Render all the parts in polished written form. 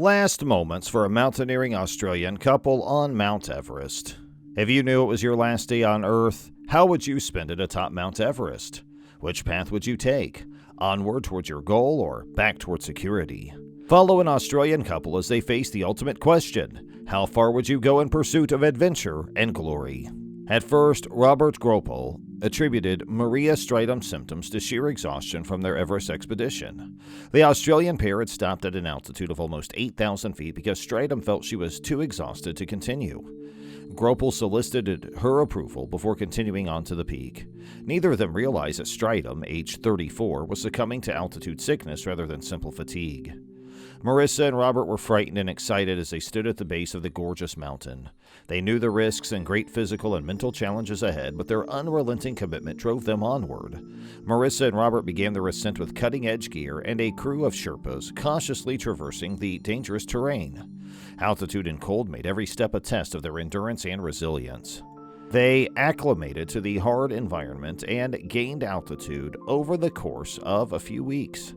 Last moments for a mountaineering Australian couple on Mount Everest. If you knew it was your last day on Earth, how would you spend it atop Mount Everest? Which path would you take? Onward towards your goal or back towards security? Follow an Australian couple as they face the ultimate question: how far would you go in pursuit of adventure and glory? At first, Robert Gropel attributed Maria Strydom symptoms to sheer exhaustion from their Everest expedition. The Australian pair had stopped at an altitude of almost 8,000 feet because Strydom felt she was too exhausted to continue. Gropel solicited her approval before continuing on to the peak. Neither of them realized that Strydom, age 34, was succumbing to altitude sickness rather than simple fatigue. Marissa and Robert were frightened and excited as they stood at the base of the gorgeous mountain. They knew the risks and great physical and mental challenges ahead, but their unrelenting commitment drove them onward. Marissa and Robert began their ascent with cutting-edge gear and a crew of Sherpas cautiously traversing the dangerous terrain. Altitude and cold made every step a test of their endurance and resilience. They acclimated to the hard environment and gained altitude over the course of a few weeks.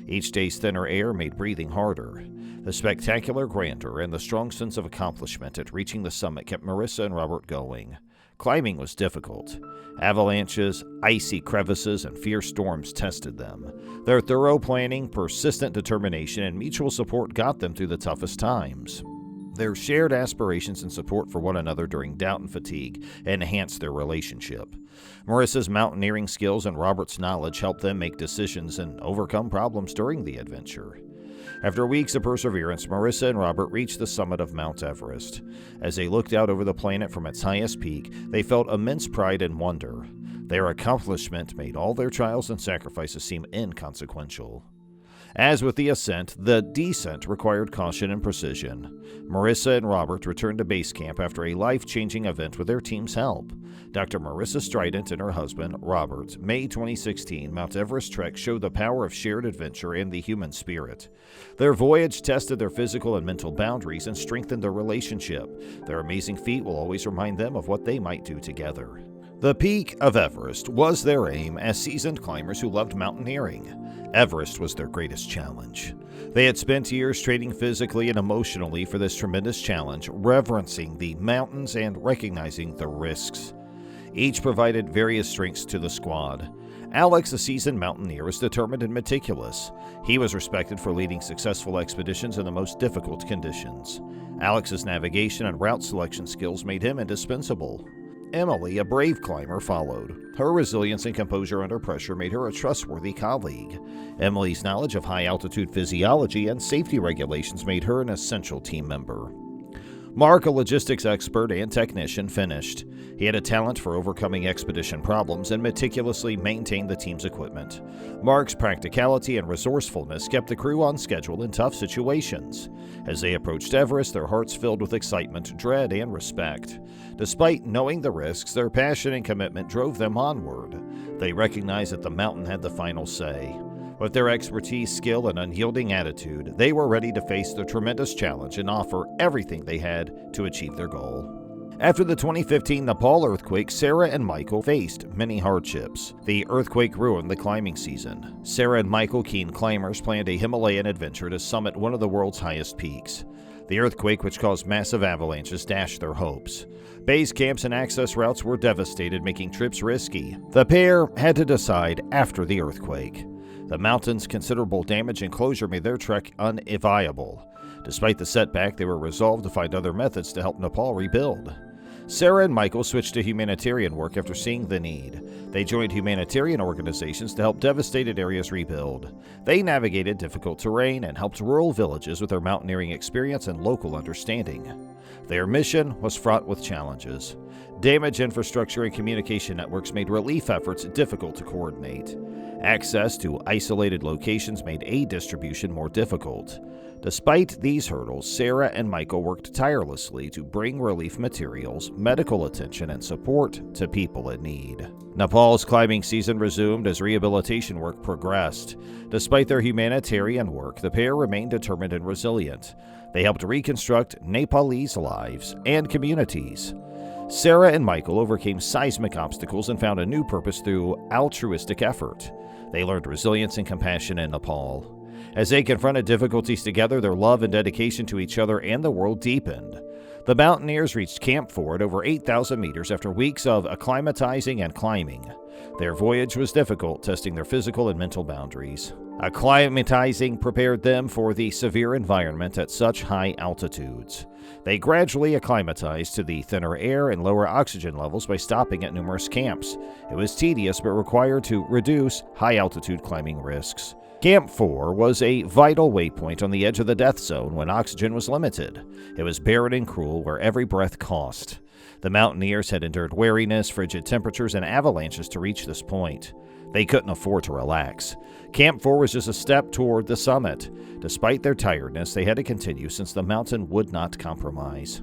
Each day's thinner air made breathing harder. The spectacular grandeur and the strong sense of accomplishment at reaching the summit kept Marissa and Robert going. Climbing was difficult. Avalanches, icy crevices, and fierce storms tested them. Their thorough planning, persistent determination, and mutual support got them through the toughest times. Their shared aspirations and support for one another during doubt and fatigue enhanced their relationship. Marissa's mountaineering skills and Robert's knowledge helped them make decisions and overcome problems during the adventure. After weeks of perseverance, Marissa and Robert reached the summit of Mount Everest. As they looked out over the planet from its highest peak, they felt immense pride and wonder. Their accomplishment made all their trials and sacrifices seem inconsequential. As with the ascent, the descent required caution and precision. Marissa and Robert returned to base camp after a life-changing event with their team's help. Dr. Marissa Strydom and her husband, Robert, May 2016 Mount Everest trek showed the power of shared adventure and the human spirit. Their voyage tested their physical and mental boundaries and strengthened their relationship. Their amazing feat will always remind them of what they might do together. The peak of Everest was their aim as seasoned climbers who loved mountaineering. Everest was their greatest challenge. They had spent years training physically and emotionally for this tremendous challenge, reverencing the mountains and recognizing the risks. Each provided various strengths to the squad. Alex, a seasoned mountaineer, was determined and meticulous. He was respected for leading successful expeditions in the most difficult conditions. Alex's navigation and route selection skills made him indispensable. Emily, a brave climber, followed. Her resilience and composure under pressure made her a trustworthy colleague. Emily's knowledge of high-altitude physiology and safety regulations made her an essential team member. Mark, a logistics expert and technician, finished. He had a talent for overcoming expedition problems and meticulously maintained the team's equipment. Mark's practicality and resourcefulness kept the crew on schedule in tough situations. As they approached Everest, their hearts filled with excitement, dread, and respect. Despite knowing the risks, their passion and commitment drove them onward. They recognized that the mountain had the final say. With their expertise, skill, and unyielding attitude, they were ready to face the tremendous challenge and offer everything they had to achieve their goal. After the 2015 Nepal earthquake, Sarah and Michael faced many hardships. The earthquake ruined the climbing season. Sarah and Michael, keen climbers, planned a Himalayan adventure to summit one of the world's highest peaks. The earthquake, which caused massive avalanches, dashed their hopes. Base camps and access routes were devastated, making trips risky. The pair had to decide after the earthquake. The mountain's considerable damage and closure made their trek unviable. Despite the setback, they were resolved to find other methods to help Nepal rebuild. Sarah and Michael switched to humanitarian work after seeing the need. They joined humanitarian organizations to help devastated areas rebuild. They navigated difficult terrain and helped rural villages with their mountaineering experience and local understanding. Their mission was fraught with challenges. Damaged infrastructure and communication networks made relief efforts difficult to coordinate. Access to isolated locations made aid distribution more difficult. Despite these hurdles, Sarah and Michael worked tirelessly to bring relief materials, medical attention, and support to people in need. Nepal's climbing season resumed as rehabilitation work progressed. Despite their humanitarian work, the pair remained determined and resilient. They helped reconstruct Nepalese lives and communities. Sarah and Michael overcame seismic obstacles and found a new purpose through altruistic effort. They learned resilience and compassion in Nepal. As they confronted difficulties together, their love and dedication to each other and the world deepened. The mountaineers reached Camp 4 at over 8,000 meters after weeks of acclimatizing and climbing. Their voyage was difficult, testing their physical and mental boundaries. Acclimatizing prepared them for the severe environment at such high altitudes. They gradually acclimatized to the thinner air and lower oxygen levels by stopping at numerous camps. It was tedious but required to reduce high-altitude climbing risks. Camp 4 was a vital waypoint on the edge of the death zone when oxygen was limited. It was barren and cruel where every breath cost. The mountaineers had endured weariness, frigid temperatures, and avalanches to reach this point. They couldn't afford to relax. Camp 4 was just a step toward the summit. Despite their tiredness, they had to continue since the mountain would not compromise.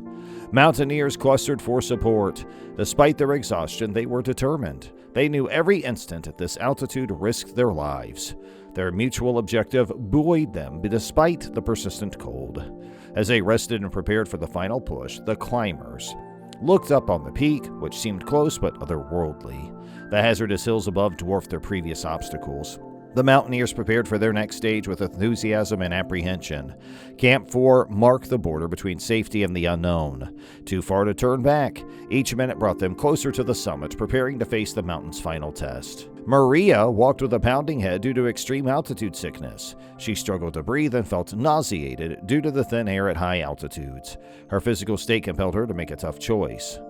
Mountaineers clustered for support. Despite their exhaustion, they were determined. They knew every instant at this altitude risked their lives. Their mutual objective buoyed them despite the persistent cold. As they rested and prepared for the final push, the climbers looked up on the peak, which seemed close but otherworldly. The hazardous hills above dwarfed their previous obstacles. The mountaineers prepared for their next stage with enthusiasm and apprehension. Camp 4 marked the border between safety and the unknown. Too far to turn back, each minute brought them closer to the summit, preparing to face the mountain's final test. Maria walked with a pounding head due to extreme altitude sickness. She struggled to breathe and felt nauseated due to the thin air at high altitudes. Her physical state compelled her to make a tough choice.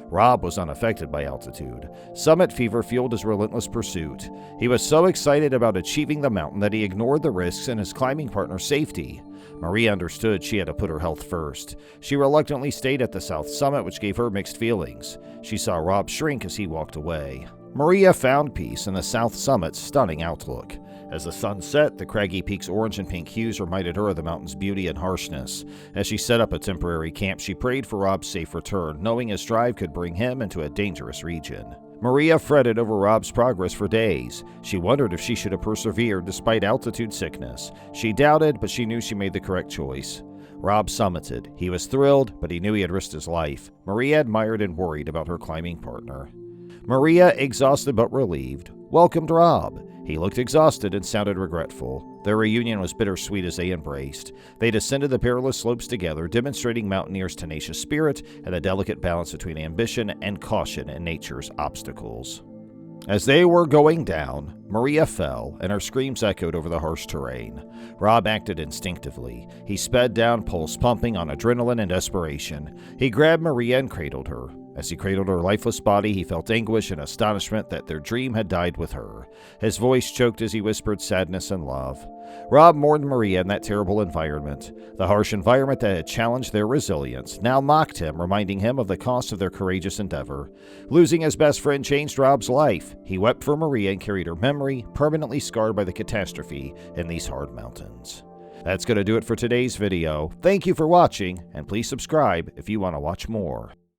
Rob was unaffected by altitude. Summit fever fueled his relentless pursuit. He was so excited about achieving the mountain that he ignored the risks and his climbing partner's safety. Maria understood she had to put her health first. She reluctantly stayed at the south summit, which gave her mixed feelings. She saw Rob shrink as he walked away. Maria found peace in the south summit's stunning outlook. As the sun set, the craggy peak's orange and pink hues reminded her of the mountain's beauty and harshness. As she set up a temporary camp, she prayed for Rob's safe return, knowing his drive could bring him into a dangerous region. Maria fretted over Rob's progress for days. She wondered if she should have persevered despite altitude sickness. She doubted, but she knew she made the correct choice. Rob summited. He was thrilled, but he knew he had risked his life. Maria admired and worried about her climbing partner. Maria, exhausted but relieved, welcomed Rob. He looked exhausted and sounded regretful. Their reunion was bittersweet as they embraced. They descended the perilous slopes together, demonstrating mountaineers' tenacious spirit and the delicate balance between ambition and caution in nature's obstacles. As they were going down, Maria fell, and her screams echoed over the harsh terrain. Rob acted instinctively. He sped down, pulse pumping on adrenaline and desperation. He grabbed Maria and cradled her. As he cradled her lifeless body, he felt anguish and astonishment that their dream had died with her. His voice choked as he whispered sadness and love. Rob mourned Maria in that terrible environment. The harsh environment that had challenged their resilience now mocked him, reminding him of the cost of their courageous endeavor. Losing his best friend changed Rob's life. He wept for Maria and carried her memory, permanently scarred by the catastrophe in these hard mountains. That's going to do it for today's video. Thank you for watching, and please subscribe if you want to watch more.